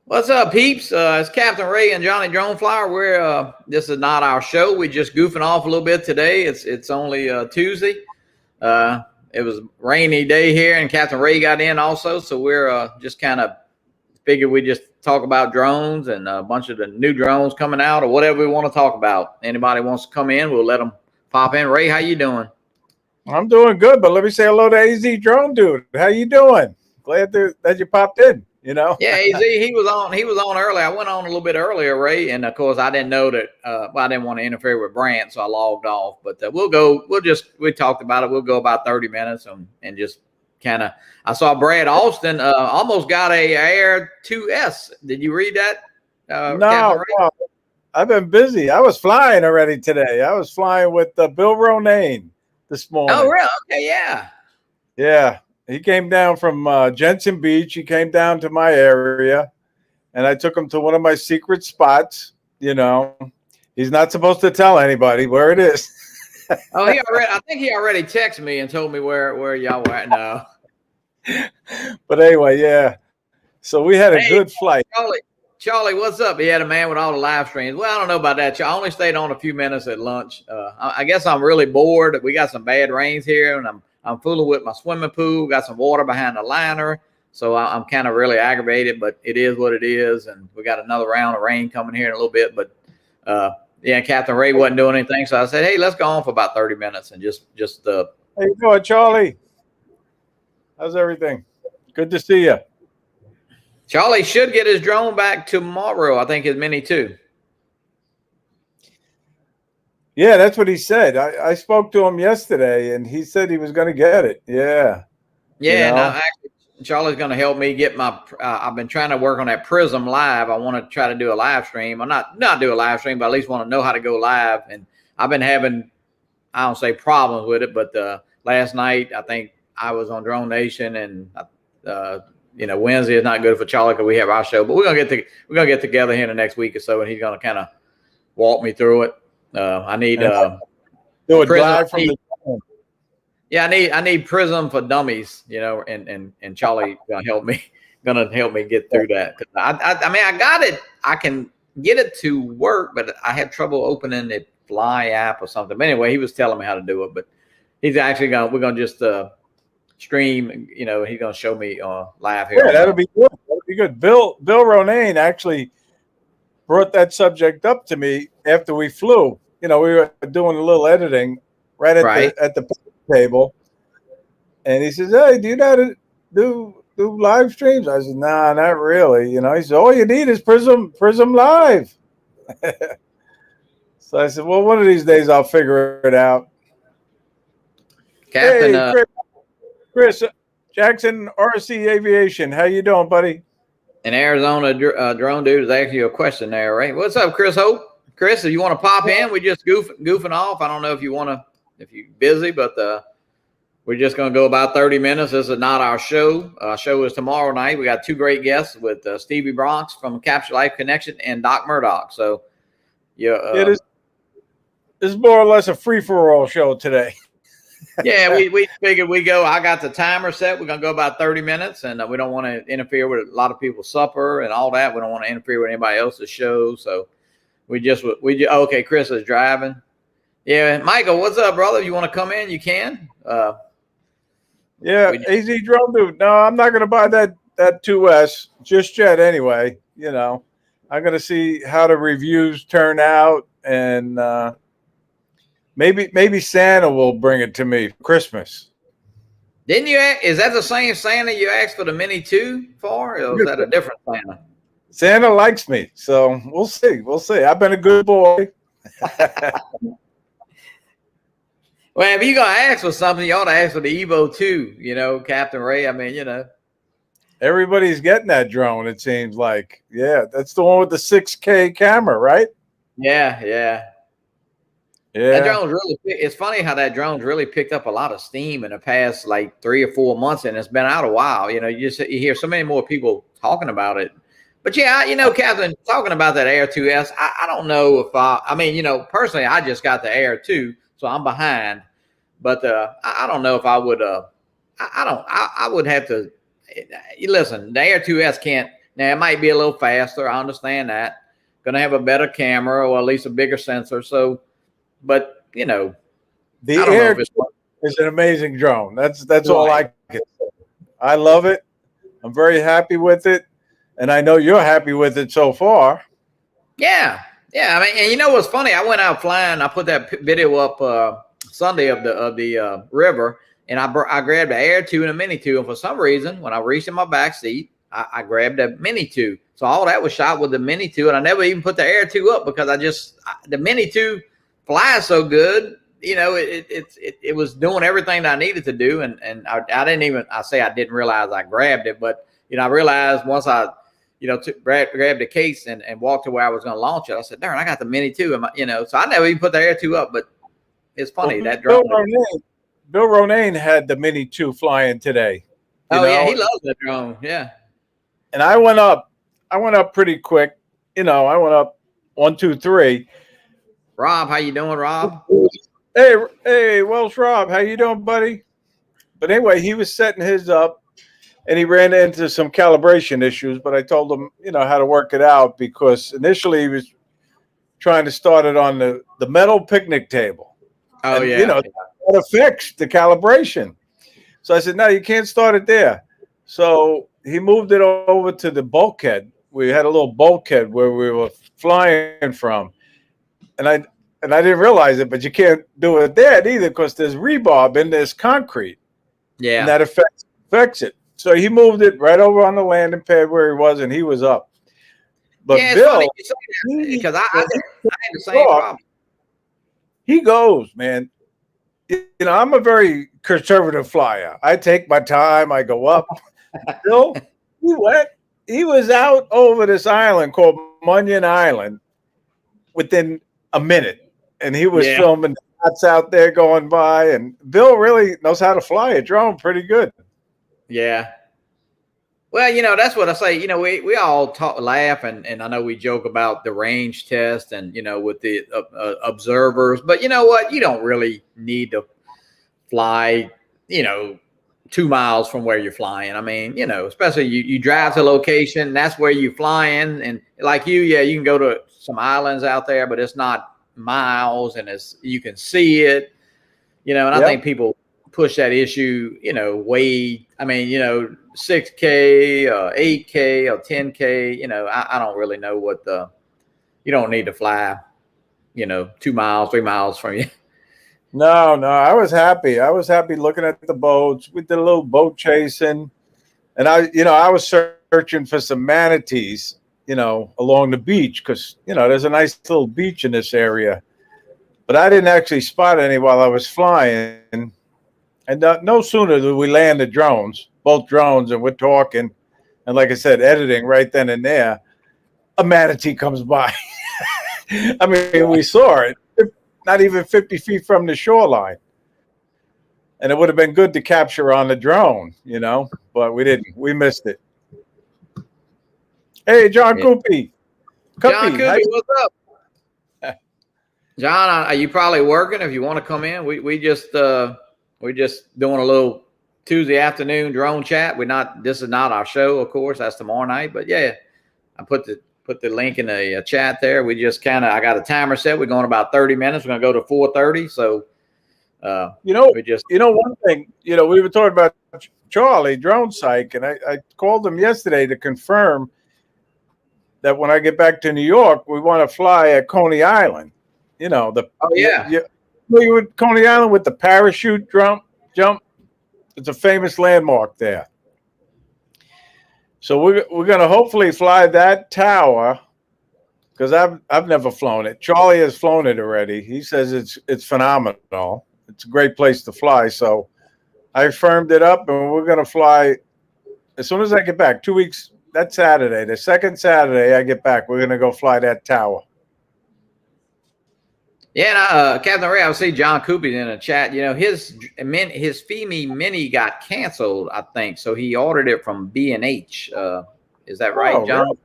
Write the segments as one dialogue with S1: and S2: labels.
S1: What's up, peeps? It's Captain Ray and Johnny Droneflyer. This is not our show. We're just goofing off a little bit today. It's only Tuesday. Uh, it was a rainy day here, and Captain Ray got in also. So we're just kind of figured we just talk about drones and a bunch of the new drones coming out or whatever we want to talk about. Anybody wants to come in, we'll let them pop in. Ray, how you doing?
S2: I'm doing good, but let me say hello to AZ Drone Dude. How you doing? Glad that you popped in.
S1: Yeah, AZ, he was on. He was on early. I went on a little bit earlier, Ray, and of course I didn't know that. I didn't want to interfere with Brant, so I logged off. But we'll go. We talked about it. We'll go about 30 minutes and just kind of. I saw Brad Austin almost got a Air 2S. Did you read that?
S2: No, I've been busy. I was flying already today. I was flying with Bill Ronayne this morning.
S1: Oh, really? Okay, yeah.
S2: Yeah. He came down from Jensen Beach. He came down to my area, and I took him to one of my secret spots. He's not supposed to tell anybody where it is.
S1: Oh, I think he already texted me and told me where y'all were at now.
S2: But anyway, yeah. So we had a good flight.
S1: Charlie, what's up? He had a man with all the live streams. Well, I don't know about that. I only stayed on a few minutes at lunch. I guess I'm really bored. We got some bad rains here, and I'm fooling with my swimming pool. Got some water behind the liner, so I'm kind of really aggravated. But it is what it is, and we got another round of rain coming here in a little bit. But yeah, Captain Ray wasn't doing anything, so I said, hey, let's go on for about 30 minutes and just. How
S2: you doing, Charlie? How's everything? Good to see you.
S1: Charlie should get his drone back tomorrow. I think his Mini 2.
S2: Yeah, that's what he said. I spoke to him yesterday, and he said he was going to get it. Yeah.
S1: Yeah, no, actually, Charlie's going to help me get my I've been trying to work on that Prism Live. I want to try to do a live stream. I'm not do a live stream, but at least want to know how to go live. And I've been having, I don't say problems with it, but last night I think I was on Drone Nation, and Wednesday is not good for Charlie because we have our show. But we're gonna get together here in the next week or so, and he's gonna kind of walk me through it. I need
S2: do it live from the.
S1: Yeah, I need Prism for Dummies, and Charlie gonna help me get through that. I mean, I got it. I can get it to work, but I had trouble opening the Fly app or something. But anyway, he was telling me how to do it, but he's actually we're gonna just stream. He's gonna show me live here.
S2: Yeah, that'll be good. That'll be good. Bill Ronayne actually brought that subject up to me after we flew. We were doing a little editing right at the table, and he says, "Hey, do you know how to do live streams?" I said, "Nah, not really." He said, "All you need is Prism Live." So I said, "Well, one of these days I'll figure it out."
S1: Captain,
S2: hey, Chris Jackson, RC Aviation, how you doing, buddy?
S1: In Arizona, Drone Dude is asking you a question there, right? What's up, Chris Hope? Chris, if you want to pop in, we just goofing off. I don't know if you're busy, but we're just going to go about 30 minutes. This is not our show. Our show is tomorrow night. We got two great guests with Stevie Bronx from Capture Life Connection and Doc Murdoch. So,
S2: this is more or less a free-for-all show today.
S1: Yeah, we figured we go. I got the timer set. We're going to go about 30 minutes, and we don't want to interfere with a lot of people's supper and all that. We don't want to interfere with anybody else's show. So okay, Chris is driving. Yeah, Michael, what's up, brother? You want to come in? You can.
S2: Yeah, AZ Drone Dude. No, I'm not going to buy that 2S just yet anyway. I'm going to see how the reviews turn out, and maybe Santa will bring it to me for Christmas.
S1: Didn't you? Is that the same Santa you asked for the Mini 2 for, or is that a different Santa?
S2: Santa likes me, so we'll see. I've been a good boy.
S1: Well, if you're going to ask for something, you ought to ask for the Evo 2, Captain Ray. I mean,
S2: Everybody's getting that drone, it seems like. Yeah, that's the one with the 6K camera, right?
S1: Yeah. That drone's it's funny how that drone's really picked up a lot of steam in the past, like 3 or 4 months, and it's been out a while. You hear so many more people talking about it. But yeah, Captain, talking about that Air 2S, I don't know if personally, I just got the Air 2, so I'm behind. But I don't know if I would. I would have to listen. The Air 2S Now it might be a little faster. I understand that. Going to have a better camera or at least a bigger sensor. So, but you know,
S2: the Air is an amazing drone. That's
S1: right.
S2: all I can say. I love it. I'm very happy with it, and I know you're happy with it so far.
S1: Yeah, yeah. I mean, and you know what's funny? I went out flying. I put that video up Sunday of the river, and I grabbed the Air 2 and a Mini 2, and for some reason, when I reached in my back seat, I grabbed a Mini 2. So all that was shot with the Mini 2, and I never even put the Air 2 up because the Mini 2 flies so good. You know, it was doing everything that I needed to do, and I didn't realize I grabbed it, but you know, I realized once I, you know, grabbed the case and walked to where I was going to launch it. I said, "Darn, I got the Mini 2." You know, so I never even put the Air 2 up, but it's funny that drone.
S2: Bill Ronayne had the Mini 2 flying today.
S1: Yeah, he loves that drone. Yeah,
S2: and I went up pretty quick. You know, I went up 1, 2, 3.
S1: Rob, how you doing, Rob?
S2: Hey, Welsh Rob, how you doing, buddy? But anyway, he was setting his up, and he ran into some calibration issues. But I told him, you know, how to work it out because initially he was trying to start it on the metal picnic table.
S1: Oh, and, yeah.
S2: You know, that affects the calibration. So I said, no, you can't start it there. So he moved it over to the bulkhead. We had a little bulkhead where we were flying from, and I didn't realize it, but you can't do it there either because there's rebar in this concrete.
S1: Yeah.
S2: And that affects it. So he moved it right over on the landing pad where he was, and he was up. But
S1: yeah,
S2: Bill,
S1: because I had the same problem.
S2: He goes, man. You know, I'm a very conservative flyer. I take my time. I go up. Bill, he was out over this island called Munyon Island within a minute. And he was filming shots out there going by. And Bill really knows how to fly a drone pretty good.
S1: Yeah. Well, you know, that's what I say. You know, we all laugh, and I know we joke about the range test and, you know, with the observers. But you know what? You don't really need to fly, you know, 2 miles from where you're flying. I mean, you know, especially you drive to location, that's where you're flying. And like you can go to some islands out there, but it's not miles, and you can see it, you know, and I think people push that issue, you know, way, I mean, you know, 6K or 8K or 10K, you know, I don't really know you don't need to fly, you know, 2 miles, 3 miles from you.
S2: No, I was happy. I was happy looking at the boats. We did a little boat chasing, and I was searching for some manatees, you know, along the beach because, you know, there's a nice little beach in this area. But I didn't actually spot any while I was flying. And no sooner did we land both drones, and we're talking. And like I said, editing right then and there, a manatee comes by. I mean, we saw it, not even 50 feet from the shoreline. And it would have been good to capture on the drone, you know, but we didn't. We missed it. Hey, John Coopy.
S1: John Coopy, what's up? John, are you probably working? If you want to come in, we're just doing a little Tuesday afternoon drone chat. This is not our show, of course. That's tomorrow night. But yeah, I put the link in the chat there. We just I got a timer set. We're going about 30 minutes. We're going to go to 4:30. So,
S2: one thing, you know, we were talking about Charlie Drone Psych, and I called him yesterday to confirm that when I get back to New York, we want to fly at Coney Island. You know, you would Coney Island with the parachute jump. It's a famous landmark there. So we're going to hopefully fly that tower because I've never flown it. Charlie has flown it already. He says it's phenomenal. It's a great place to fly. So I firmed it up, and we're going to fly as soon as I get back. 2 weeks. That's Saturday. The second Saturday I get back, we're going to go fly that tower.
S1: Yeah, and Captain Ray, I see John Coopy in the chat. You know, his FEMI Mini got canceled, I think, so he ordered it from B&H. Is that right, John? Really?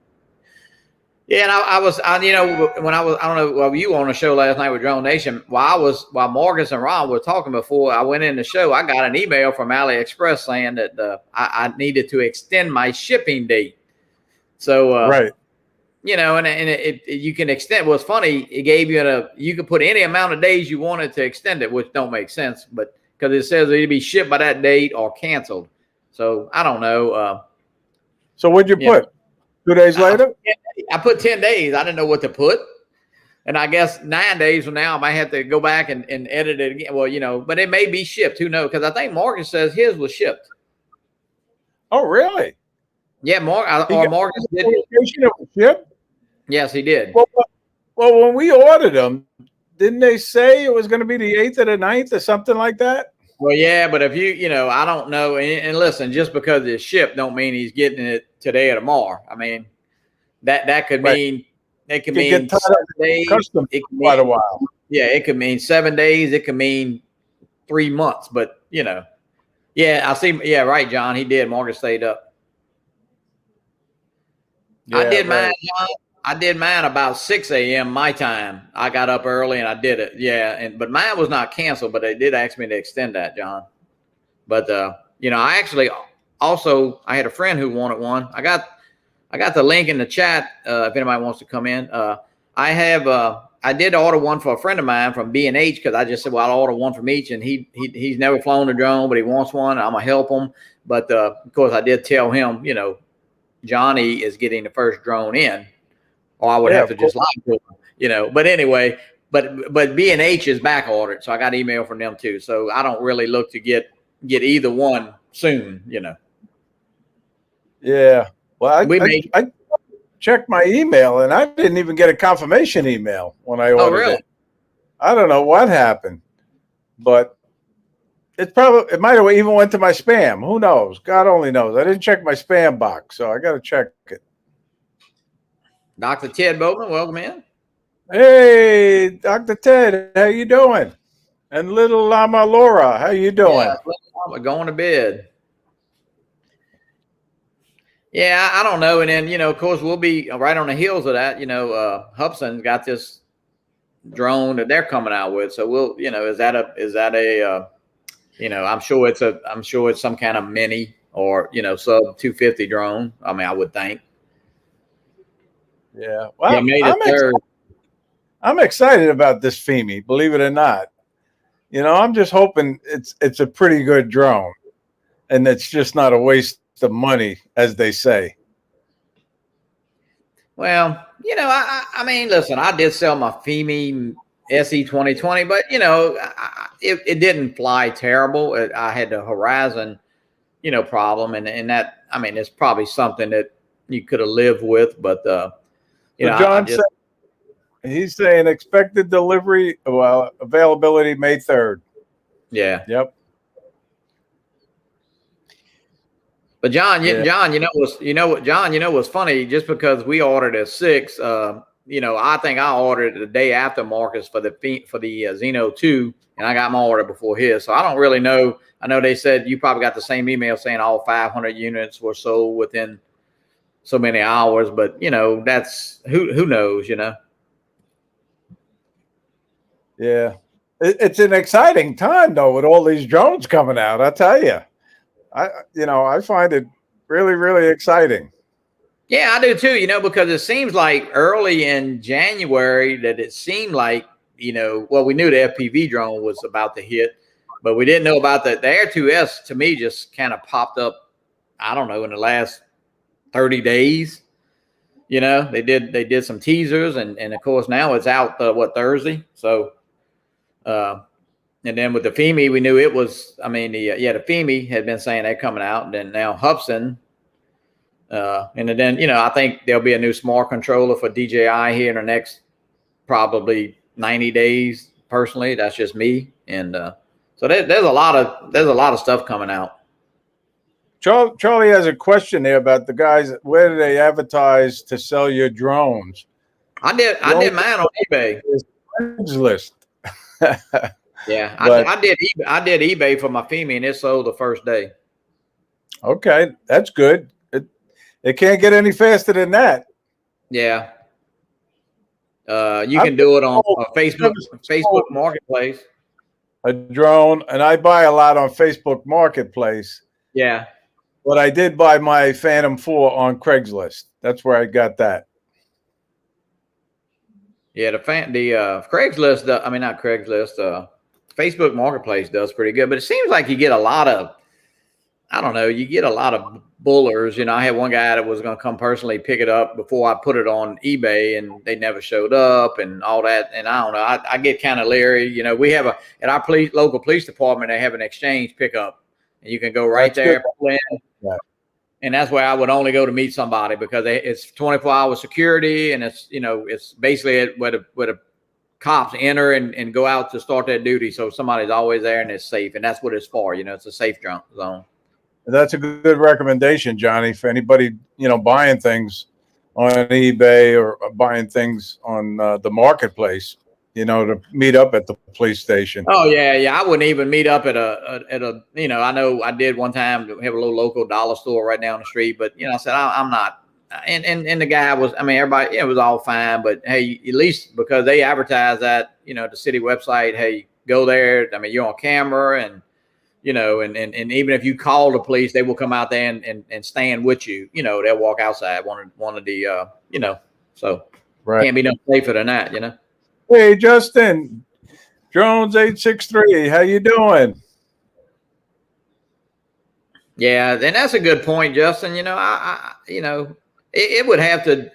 S1: Yeah, and I don't know, well, you were on the show last night with Drone Nation. While Marcus and Ron were talking before I went in the show, I got an email from AliExpress saying that I needed to extend my shipping date. So,
S2: right.
S1: You know, and you can extend. What's funny, it gave you you could put any amount of days you wanted to extend it, which don't make sense, but because it says it'll be shipped by that date or canceled. So I don't know.
S2: So what'd you put? 2 days later?
S1: I put 10 days. I didn't know what to put. And I guess 9 days from now, I might have to go back and edit it again. Well, you know, but it may be shipped. Who knows? Because I think Marcus says his was shipped.
S2: Oh, really?
S1: Yeah, Marcus did.
S2: It was shipped?
S1: Yes, he did.
S2: Well, when we ordered them, didn't they say it was going to be the 8th or the 9th or something like that?
S1: Well, yeah, but if you know, I don't know. And listen, just because it's shipped don't mean he's getting it today or tomorrow. I mean, that could mean it could mean 7 days. It could mean
S2: quite a while.
S1: Yeah, it could mean 7 days. It could mean 3 months. But you know, yeah, I see. Yeah, right, John. He did. Marcus stayed up. Yeah, I did mine, John. I did mine about 6 a.m. my time. I got up early and I did it. Yeah, but mine was not canceled, but they did ask me to extend that, John. But you know, I actually also I had a friend who wanted one. I got the link in the chat if anybody wants to come in. I did order one for a friend of mine from B&H because I just said, well, I'll order one from each, and he's never flown a drone, but he wants one. I'm gonna help him. But of course, I did tell him, you know, Johnny is getting the first drone in. Or I would have to just lie to them, you know. But anyway, but B&H is back ordered, so I got email from them too. So I don't really look to get either one soon, you know.
S2: Yeah. Well, I checked my email and I didn't even get a confirmation email when I ordered it. I don't know what happened, but it might have even went to my spam. Who knows? God only knows. I didn't check my spam box, so I got to check it.
S1: Dr. Ted Boatman, welcome in.
S2: Hey, Dr. Ted, how you doing? And little Lama Laura, how you doing? Yeah,
S1: Lama going to bed. Yeah, I don't know. And then, you know, of course, we'll be right on the heels of that. You know, Hubson's got this drone that they're coming out with. So we'll, you know, is that a you know, I'm sure it's some kind of mini or, you know, sub 250 drone. I mean, I would think.
S2: Yeah. Well, I'm excited about this FIMI, believe it or not. You know, I'm just hoping it's a pretty good drone and it's just not a waste of money, as they say.
S1: Well, you know, I mean, listen, I did sell my FIMI SE 2020, but you know, it didn't fly terrible. I had the Horizon, you know, problem, and that, I mean, it's probably something that you could have lived with, but you know,
S2: John said he's saying expected delivery, well, availability May 3rd.
S1: Yeah.
S2: Yep.
S1: But John, John, what's funny? Just because we ordered a 6, you know, I think I ordered it the day after Marcus for the Xeno 2, and I got my order before his. So I don't really know. I know they said you probably got the same email saying all 500 units were sold within so many hours, but you know, that's who knows, you know.
S2: Yeah, it's an exciting time though with all these drones coming out. I tell you, I find it really, really exciting.
S1: Yeah, I do too. You know, because it seems like early in January that it seemed like, you know, well, we knew the FPV drone was about to hit, but we didn't know about the Air 2S. To me, just kind of popped up. I don't know, in the last 30 days. You know, they did some teasers, and of course now it's out Thursday. So and then with the FIMI, we knew it was, I mean, the FIMI had been saying they're coming out, and then now Hubson, and then, you know, I think there'll be a new smart controller for DJI here in the next probably 90 days. Personally, that's just me, and so there's a lot of stuff coming out.
S2: Charlie has a question there about the guys. Where do they advertise to sell your drones?
S1: I did mine on eBay.
S2: List.
S1: Yeah, I did eBay for my FIMI, and it sold the first day.
S2: Okay, that's good. It can't get any faster than that.
S1: Yeah. You can do it on Facebook Marketplace.
S2: A drone, and I buy a lot on Facebook Marketplace.
S1: Yeah.
S2: But I did buy my Phantom 4 on Craigslist. That's where I got that.
S1: Yeah, the Craigslist. I mean, not Craigslist. Facebook Marketplace does pretty good, but it seems like you get a lot of, I don't know, you get a lot of bullers. You know, I had one guy that was going to come personally pick it up before I put it on eBay, and they never showed up and all that. And I don't know, I get kind of leery. You know, we have at our local police department, they have an exchange pickup, and you can go right there, pull in.
S2: Yeah.
S1: And that's where I would only go to meet somebody, because it's 24-hour security, and it's, you know, it's basically where the cops enter and go out to start their duty. So somebody's always there and it's safe, and that's what it's for. You know, it's a safe zone.
S2: That's a good recommendation, Johnny, for anybody, you know, buying things on eBay or buying things on the marketplace, you know, to meet up at the police station.
S1: Oh yeah. I wouldn't even meet up at a you know, I know I did one time have a little local dollar store right down the street, but you know, I said I'm not. And the guy was, I mean, everybody, it was all fine, but hey, at least because they advertise that, you know, the city website, hey, go there. I mean, you're on camera, and you know, and even if you call the police, they will come out there and stand with you. You know, they'll walk outside one of the you know, so
S2: right.
S1: Can't be no safer than that, you know.
S2: Hey, Justin, Jones 863, how you doing?
S1: Yeah, and that's a good point, Justin. You know, I you know, it would have to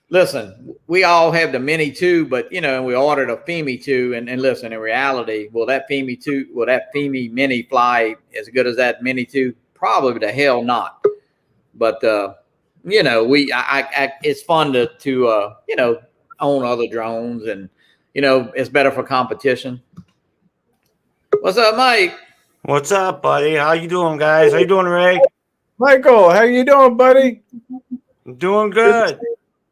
S1: listen. We all have the Mini 2, but you know, we ordered a Femi 2, and listen. In reality, will that Femi Mini fly as good as that Mini 2? Probably the hell not. But you know, it's fun to you know, own other drones, and you know, it's better for competition. What's up, Mike?
S3: What's up, buddy? How you doing, guys? How you doing, Ray?
S2: Michael, how you doing, buddy?
S3: I'm doing good.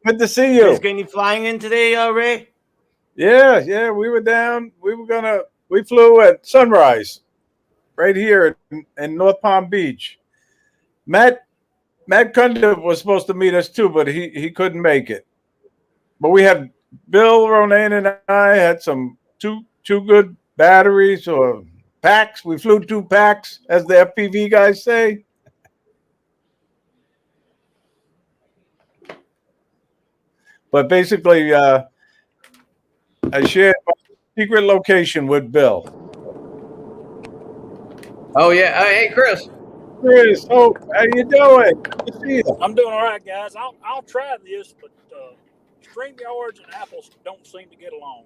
S2: Good to see you.
S3: You guys get any flying in today, Ray?
S2: Yeah. We were down. We flew at sunrise right here in North Palm Beach. Matt Cunda was supposed to meet us too, but he couldn't make it. But we had Bill Ronayne and I had some two good batteries or packs. We flew 2 packs, as the FPV guys say. But basically, I shared my secret location with Bill.
S1: Oh yeah, hey Chris.
S2: Chris, how you doing? Good to see you.
S4: I'm doing all right, guys. I'll try this, but StreamYards and Apples don't seem to get along.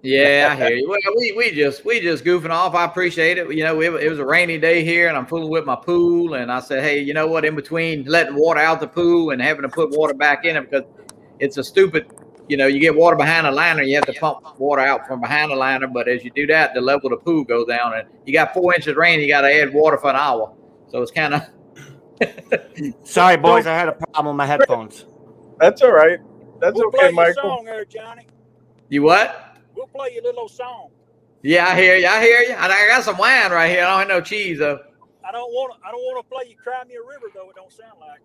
S1: Yeah, I hear you. Well, we just goofing off. I appreciate it. You know, it was a rainy day here, and I'm fooling with my pool. And I said, hey, you know what? In between letting water out the pool and having to put water back in it, because it's a stupid, you know, you get water behind the liner, you have to pump water out from behind the liner. But as you do that, the level of the pool goes down, and you got 4 inches of rain. You got to add water for an hour, so it's kind of.
S3: Sorry, boys. I had a problem with my headphones.
S2: That's all right. That's
S4: we'll
S2: okay,
S4: play
S2: Michael.
S4: Your song there, Johnny.
S1: You what?
S4: We'll play your little song.
S1: Yeah, I hear you. I got some wine right here. I don't have no cheese though.
S4: I don't want to play you Cry Me a River though. It don't sound like.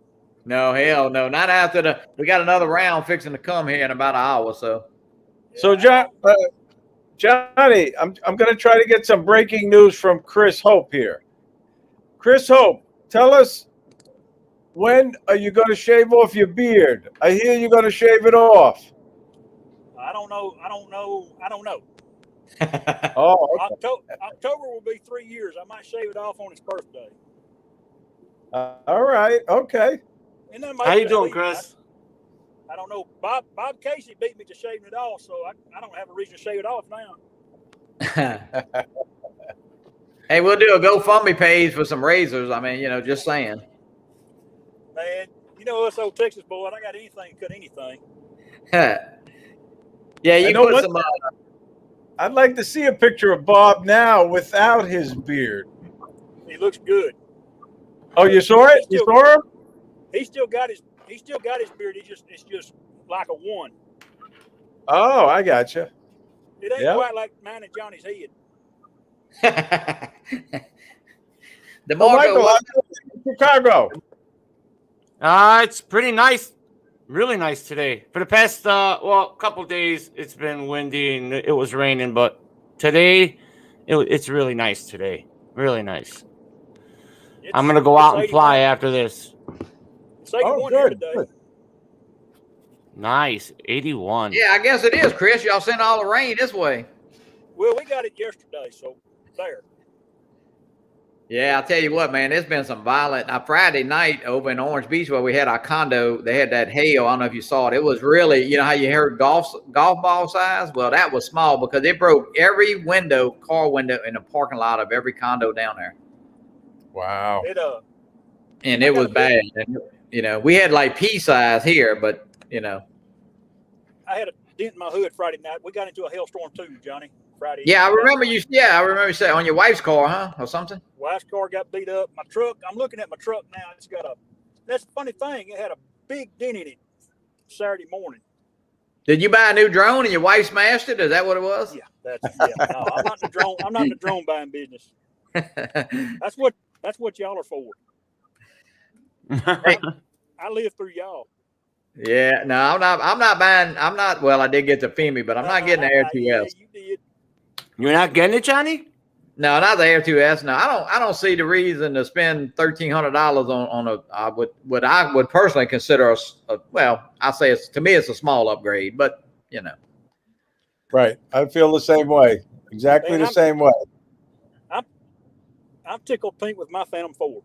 S1: No, hell no. Not after we got another round fixing to come here in about an hour or so.
S2: So Johnny, I'm going to try to get some breaking news from Chris Hope here. Chris Hope, tell us, when are you going to shave off your beard? I hear you're going to shave it off.
S4: I don't know.
S2: Oh, okay.
S4: October will be 3 years. I might shave it off on his birthday.
S2: All right. Okay.
S4: And then
S3: How you doing, Chris?
S4: I don't know. Bob Casey beat me to shaving it off, so I don't have a reason to shave it off now.
S1: Hey, we'll do a GoFundMe page for some razors. I mean, you know, just saying.
S4: Man, you know us old Texas boys. I got anything, cut anything.
S1: Yeah, you put some.
S2: I'd like to see a picture of Bob now without his beard.
S4: He looks good.
S2: Oh, you saw it? You saw him?
S4: He still got his beard. It's just like a one.
S2: Oh, I got you.
S4: It ain't quite like mine and Johnny's head.
S1: The
S2: Michael, Chicago.
S3: It's pretty nice. Really nice today. For the past couple of days, it's been windy and it was raining, but today it's really nice today. Really nice. I'm gonna go out and fly after this.
S4: It's 81 here today.
S2: Good.
S3: Nice, 81.
S1: Yeah, I guess it is, Chris. Y'all sent all the rain this way.
S4: Well, we got it yesterday, so there.
S1: Yeah, I'll tell you what, man, there's been some violent. Friday night over in Orange Beach where we had our condo, they had that hail. I don't know if you saw it. It was really, you know how you heard golf ball size? Well, that was small because it broke every car window in the parking lot of every condo down there.
S2: Wow.
S1: And it was bad. And, you know, we had like pea size here, but, you know.
S4: I had a dent in my hood Friday night. We got into a hailstorm too, Johnny. Friday.
S1: Yeah, I remember you saying on your wife's car, huh? Or something?
S4: Wife's car got beat up. My truck, I'm looking at my truck now. That's the funny thing. It had a big dent in it Saturday morning.
S1: Did you buy a new drone and your wife smashed it? Is that what it was?
S4: Yeah, no, I'm not in the drone. I'm not in the drone buying business. That's what y'all are for. I live through y'all.
S1: Yeah, no, I'm not buying. Well, I did get the FEMI, but I'm not getting the Air 2S.
S4: Yeah, you did.
S3: You're not getting it, Johnny?
S1: No, not the Air 2S. No, I don't see the reason to spend $1,300 on what I would personally consider to me it's a small upgrade, but you know.
S2: Right. I feel the same way. Exactly the same way.
S4: I'm tickled pink with my Phantom 4.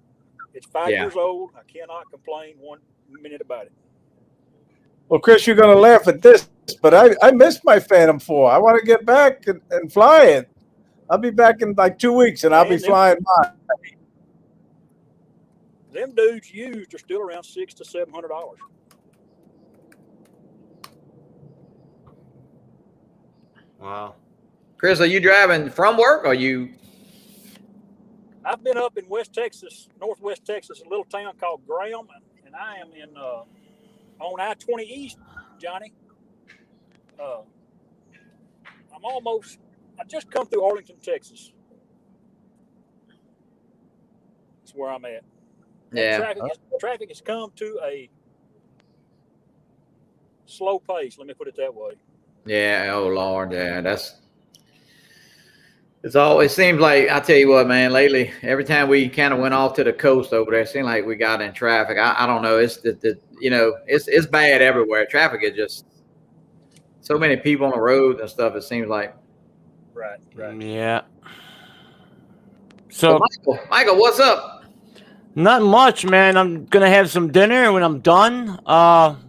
S4: It's 5 years old. I cannot complain one minute about it.
S2: Well, Chris, you're going to laugh at this, but I missed my Phantom 4. I want to get back and fly it. I'll be back in like 2 weeks, and I'll be flying mine.
S4: Them dudes used are still around $600 to $700.
S3: Wow.
S1: Chris, are you driving from work or you?
S4: I've been up in West Texas, Northwest Texas, a little town called Graham, and I am in on I-20 East, Johnny. I just come through Arlington, Texas. That's where I'm at.
S1: Yeah.
S4: Traffic has come to a slow pace. Let me put it that way.
S1: Yeah. Oh Lord. Yeah. It seems like, I tell you what, man, lately, every time we kind of went off to the coast over there, it seemed like we got in traffic. I don't know. It's bad everywhere. Traffic is just so many people on the road and stuff. It seems like.
S4: Right.
S3: Yeah. So
S1: Michael, what's up?
S3: Not much, man. I'm gonna have some dinner when I'm done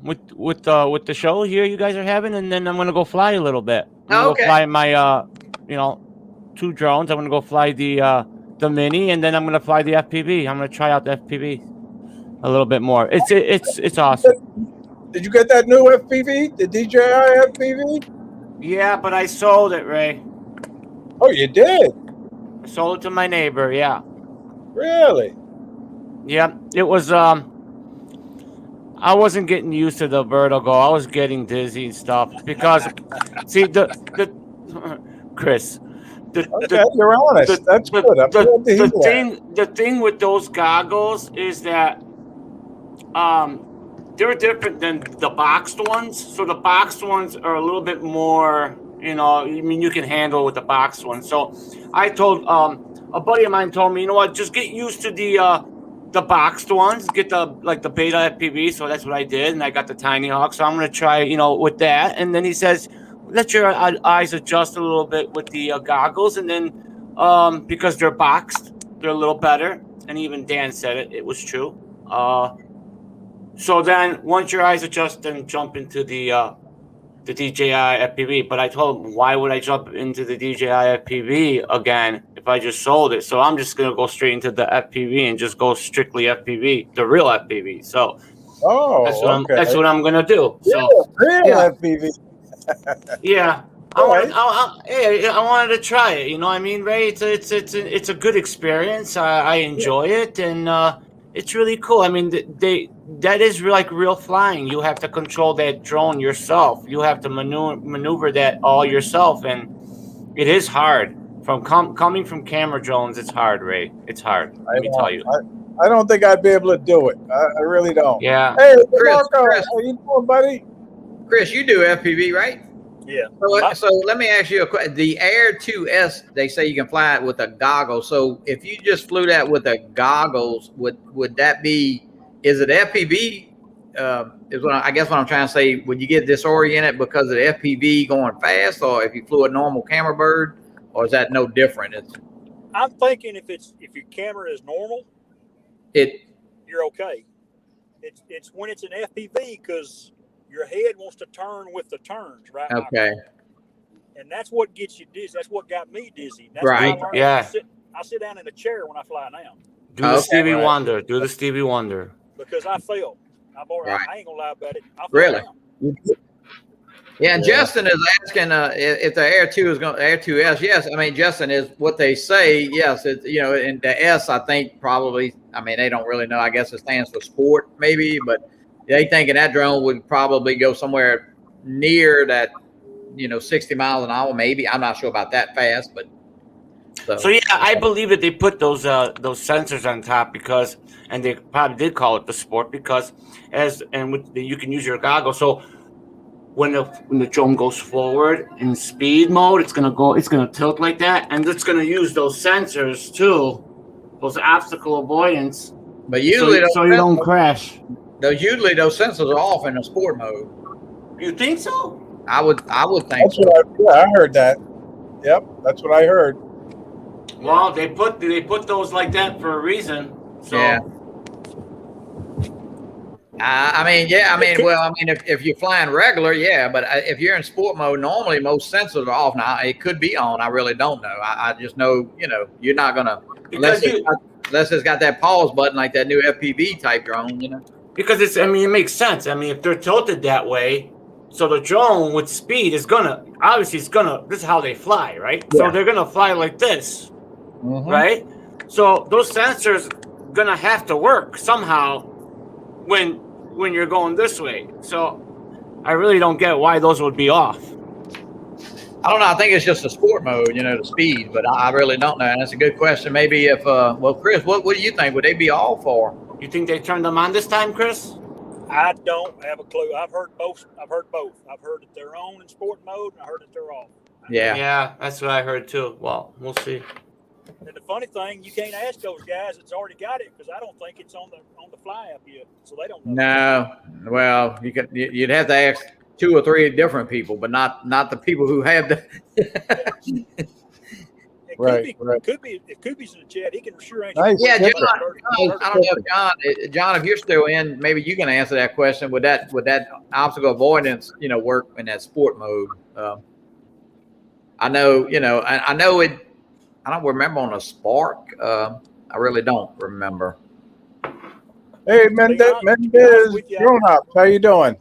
S3: with the show here you guys are having, and then I'm gonna go fly a little bit. Go fly my 2 drones. I'm gonna go fly the Mini, and then I'm gonna fly the FPV. I'm gonna try out the FPV a little bit more. It's awesome.
S2: Did you get that new FPV, the DJI FPV?
S3: Yeah, but I sold it, Ray.
S2: Oh, you did?
S3: I sold it to my neighbor. Yeah.
S2: Really?
S3: Yeah. It was I wasn't getting used to the vertigo. I was getting dizzy and stuff because see the Chris.
S2: You're honest. That's good.
S3: The thing with those goggles is that they're different than the boxed ones. So the boxed ones are a little bit more, you can handle with the boxed ones. So I told a buddy of mine told me, you know what, just get used to the boxed ones, get the Beta FPV. So that's what I did, and I got the Tiny Hawk. So I'm gonna try, with that. And then he says, let your eyes adjust a little bit with the goggles, and then because they're boxed, they're a little better. And even Dan said it was true. So then once your eyes adjust, then jump into the DJI FPV. But I told him, why would I jump into the DJI FPV again if I just sold it? So I'm just gonna go straight into the FPV and just go strictly FPV, the real FPV. So that's what I'm gonna do. So
S2: real FPV.
S3: Yeah. I wanted to try it. You know what I mean, Ray? It's a good experience. I enjoy it, and it's really cool. I mean, that is like real flying. You have to control that drone yourself. You have to maneuver that all yourself, and it is hard. Coming from camera drones, it's hard, Ray. It's hard. Let me tell you.
S2: I don't think I'd be able to do it. I really don't.
S3: Yeah.
S2: Hey,
S1: Chris,
S2: Marco, how you doing, buddy?
S1: Chris, you do FPV, right?
S4: Yeah.
S1: So let me ask you a question. The Air 2S, they say you can fly it with a goggle. So if you just flew that with the goggles, would that be? Is it FPV? Is what I guess what I'm trying to say. Would you get disoriented because of the FPV going fast, or if you flew a normal camera bird, or is that no different?
S4: I'm thinking if your camera is normal,
S1: It
S4: you're okay. It's when it's an FPV because your head wants to turn with the turns, right?
S1: okay,
S4: And that's what gets you dizzy. That's what got me dizzy. That's
S1: right?
S4: Why I learned
S3: Yeah.
S4: I sit down in a chair when I fly now
S3: Do the
S1: Okay.
S3: Stevie
S2: Right.
S3: Wonder. Do the Stevie Wonder.
S4: because I fell.
S1: Right.
S4: I ain't gonna lie about it. I fell
S1: Really?
S4: down.
S1: Yeah, and
S2: Yeah.
S1: Justin is asking if the Air 2 is going Air 2S. Yes, I mean Justin is what they say. Yes, it's and the S I think probably. I mean they don't really know. I guess it stands for sport maybe, but they thinking that drone would probably go somewhere near that 60 miles an hour maybe. I'm not sure about that fast, but
S3: So yeah, I believe that they put those sensors on top because, and they probably did call it the sport because, you can use your goggles. So when the drone goes forward in speed mode, it's gonna tilt like that, and it's gonna use those sensors too, those obstacle avoidance.
S1: but usually
S3: so you don't crash.
S1: those sensors are off in the sport mode.
S3: You think so?
S1: I would think
S2: That's
S1: so.
S2: what I heard that. Yep, that's what I heard.
S3: Well, they put those like that for a reason. So.
S1: Yeah. If you're flying regular, yeah, but if you're in sport mode, normally most sensors are off. Now it could be on. I really don't know. I just know, you're not gonna unless it's got that pause button like that new FPV type drone,
S3: Because it makes sense. I mean, if they're tilted that way, so the drone with speed is this is how they fly, right?
S1: Yeah.
S3: So they're gonna fly like this,
S2: Mhm.
S3: right? So those sensors gonna have to work somehow when you're going this way. So I really don't get why those would be off.
S1: I don't know. I think it's just the sport mode, the speed, but I really don't know. And that's a good question. Maybe if, Chris, what do you think? Would they be off or?
S3: You think they turned them on this time, Chris?
S4: I don't have a clue. I've heard both. I've heard that they're on in sport mode, and I heard that they're off.
S1: Yeah.
S3: Yeah, that's what I heard too. Well, we'll see.
S4: And the funny thing, you can't ask those guys that's already got it because I don't think it's on the fly app yet, so they don't know.
S1: No. Well, you'd have to ask 2 or 3 different people, but not the people who have the.
S4: It could be. If Koopy's in the chat, he can sure answer.
S2: Nice.
S1: Yeah,
S2: John,
S1: I don't know if John, if you're still in, maybe you can answer that question. Would that obstacle avoidance, work in that sport mode? I know, I know it. I don't remember on a Spark. I really don't remember.
S2: Hey, Mendez Drone Hops, how you doing?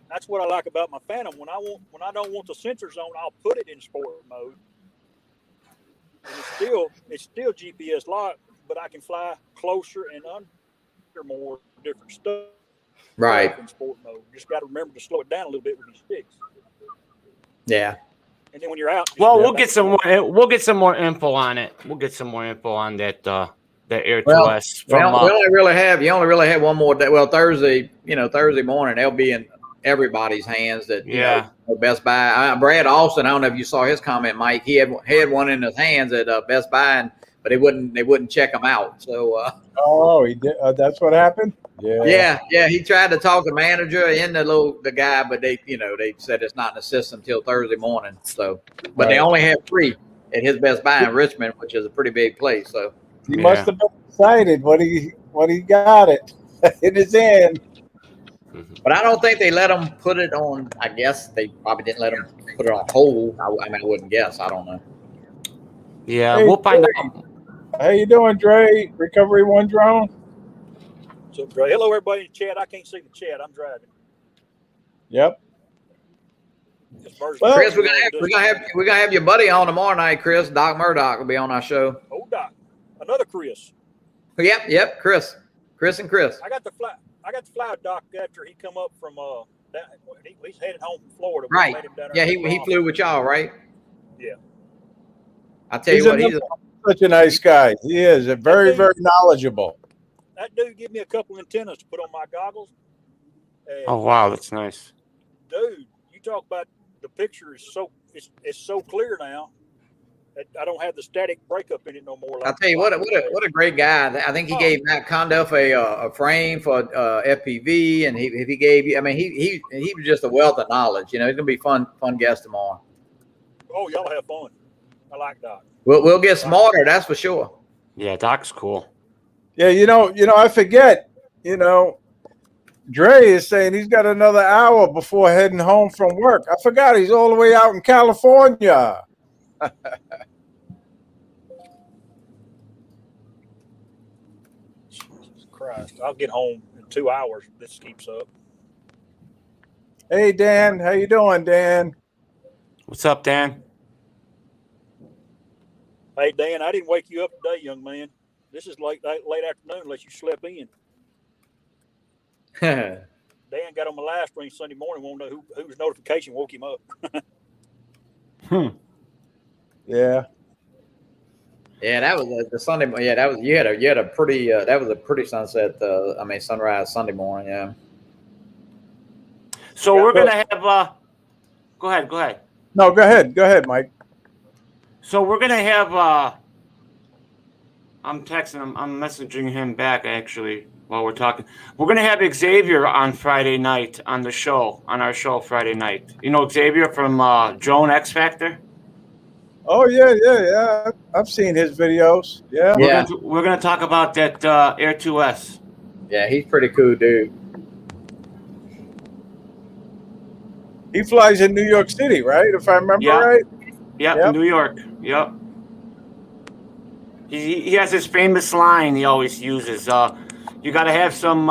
S4: That's what I like about my Phantom. When I don't want the sensors on, I'll put it in sport mode. And it's still GPS locked, but I can fly closer and under more different stuff.
S1: Right.
S4: In sport mode, just got to remember to slow it down a little bit with these sticks.
S1: Yeah.
S4: And then when you're out,
S3: Well, we'll get some more info on it. We'll get some more info on that Air 2S.
S1: You only really have one more day. Well, Thursday morning, they'll be in everybody's hands. Best Buy. Brad Austin. I don't know if you saw his comment, Mike. He had one in his hands at Best Buy, but they wouldn't check them out. So.
S2: Oh, he did. That's what happened. Yeah.
S1: Yeah. He tried to talk the manager and the guy, but they said it's not in the system till Thursday morning. So, but They only have 3 at his Best Buy in Richmond, which is a pretty big place. So
S2: he must have been excited when he got it in his hand.
S1: But I don't think they let him put it on. I guess they probably didn't let him put it on hold. I wouldn't guess. I don't know.
S3: Yeah,
S2: Hey,
S3: we'll find out.
S2: How you doing, Dre? Recovery One Drone.
S4: So, hello everybody in the chat. I can't see the chat. I'm driving.
S2: Yep.
S1: Well, Chris, we're gonna have your buddy on tomorrow night. Chris, Doc Murdoch will be on our show.
S4: Oh, Doc, another Chris.
S1: Yep, Chris and Chris.
S4: I got to fly with Doc after he come up from he's headed home from Florida.
S1: Right. Yeah, he flew with y'all, right?
S4: Yeah.
S1: I tell you what, he's
S2: such a nice guy. He is very knowledgeable.
S4: That dude gave me a couple antennas to put on my goggles.
S3: Oh wow, that's nice.
S4: Dude, talk about the picture is it's so clear now that I don't have the static breakup in it no more.
S1: I'll tell you what a great guy. I think he gave Matt Conduff a frame for FPV, and if he gave you, I mean, he was just a wealth of knowledge. You know, he's gonna be fun guest tomorrow.
S4: Oh, y'all have fun. I like Doc.
S1: We'll get smarter, that's for sure.
S3: Yeah, Doc's cool.
S2: Yeah, I forget. Dre is saying he's got another hour before heading home from work. I forgot he's all the way out in California.
S4: Jesus Christ. I'll get home in 2 hours if this keeps up.
S2: Hey, Dan. How you doing, Dan?
S3: What's up, Dan?
S4: Hey, Dan, I didn't wake you up today, young man. This is late afternoon unless you slept in. Dan got on my live stream Sunday morning. Won't know whose notification woke him up.
S2: Yeah.
S1: Yeah, that was the Sunday. Yeah, that was you had a pretty that was a pretty sunset. Sunrise Sunday morning. Yeah.
S3: So we're gonna have. Go ahead.
S2: No, go ahead, Mike.
S3: So we're gonna have. I'm texting him. I'm messaging him back actually while we're talking. We're gonna have Xavier on Friday night on our show Friday night. You know Xavier from Drone X Factor.
S2: Oh yeah. I've seen his videos. Yeah.
S3: We're gonna talk about that Air 2S.
S1: Yeah, he's pretty cool, dude.
S2: He flies in New York City, right? If I remember right.
S3: Yep, New York. Yep. He has this famous line he always uses. You got to have some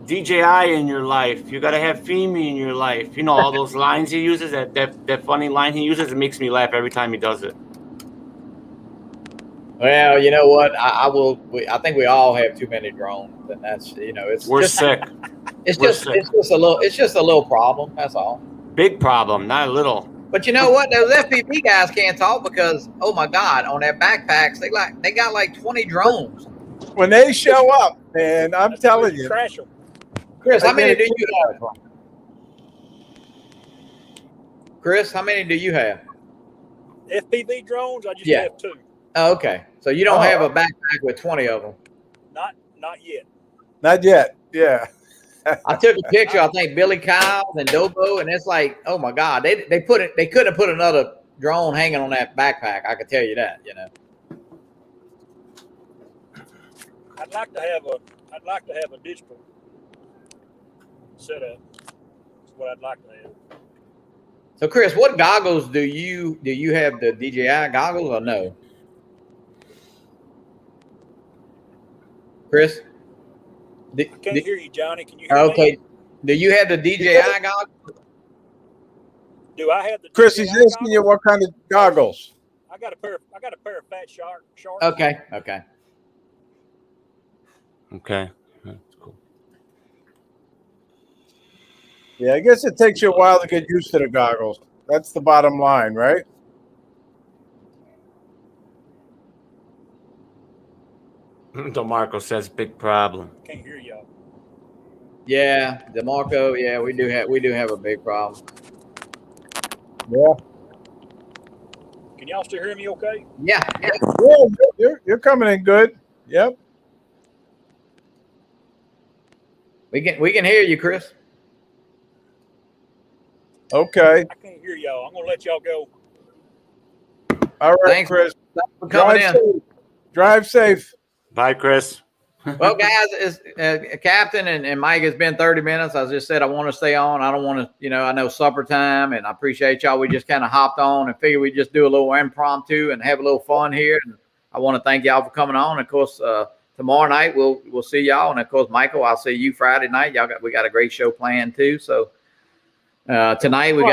S3: DJI in your life. You got to have FEMI in your life. You know, all those lines he uses, that funny line he uses, it makes me laugh every time he does it.
S1: Well, you know what? I think we all have too many drones, and that's
S3: We're sick.
S1: It's just a little problem. That's all.
S3: Big problem, not a little.
S1: But you know what? Those FPV guys can't talk because, oh my God, on their backpacks they got like 20 drones.
S2: When they show up, man, I'm telling you.
S4: Crash them.
S1: Chris, how many do you have? Chris, how many do you have?
S4: FPV drones, I just
S1: Yeah.
S4: have 2.
S1: Oh, okay. So you don't have a backpack with 20 of them.
S4: Not yet.
S2: Not yet. Yeah.
S1: I took a picture. I think Billy Kyle and Dobo, and it's like, oh my God, they couldn't have put another drone hanging on that backpack. I can tell you that.
S4: I'd like to have a digital setup. That's what I'd like to have.
S1: So Chris, what goggles do you have? The DJI goggles or no? Chris?
S4: I can't hear you, Johnny. Can you hear me?
S1: Okay. Do you have the DJI goggles?
S4: Do I have the
S2: Chris,
S4: DJI
S2: he's asking
S4: goggles?
S2: you what kind of goggles.
S4: I got a pair of fat sharks.
S1: Okay.
S3: Okay. That's cool.
S2: Yeah, I guess it takes you a while to get used to the goggles. That's the bottom line, right?
S3: DeMarco says big problem.
S4: Can't hear y'all.
S1: Yeah, DeMarco. Yeah, we do have a big problem.
S2: Yeah.
S4: Can y'all still hear me okay?
S1: Yeah.
S2: Yeah, you're coming in good. Yep.
S1: We can hear you, Chris.
S2: Okay.
S4: I can't hear y'all. I'm gonna let y'all go.
S2: All right,
S1: Thanks,
S2: Chris.
S1: Thanks for coming in.
S2: Drive safe.
S3: Bye, Chris.
S1: Well, guys, Captain and Mike, it's been 30 minutes. I just said I want to stay on. I don't want to, I know supper time, and I appreciate y'all. We just kind of hopped on and figured we'd just do a little impromptu and have a little fun here. And I want to thank y'all for coming on. Of course, tomorrow night we'll see y'all, and of course, Michael, I'll see you Friday night. We got a great show planned too. So tonight we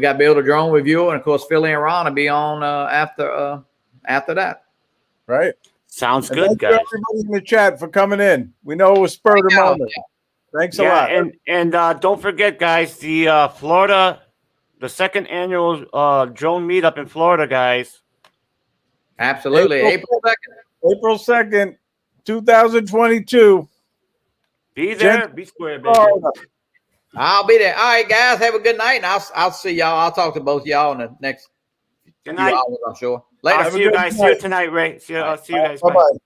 S1: got Build a Drone Reviewer, and of course, Philly and Ron will be on after that.
S2: Right.
S3: Sounds
S2: And
S3: good,
S2: thank you
S3: guys.
S2: everybody in the chat for coming in. We know it was spur of the moment. Thanks a lot.
S3: And don't forget, guys, the second annual drone meetup in Florida, guys.
S1: Absolutely.
S2: April 2nd, 2022.
S3: Be there, be square, baby.
S2: Florida.
S1: I'll be there. All right, guys, have a good night, and I'll see y'all. I'll talk to both of y'all in the next
S3: Good
S1: few
S3: night.
S1: hours, I'm sure. Later.
S3: I'll see you guys. See you tonight, Ray. See you guys.
S2: Bye bye.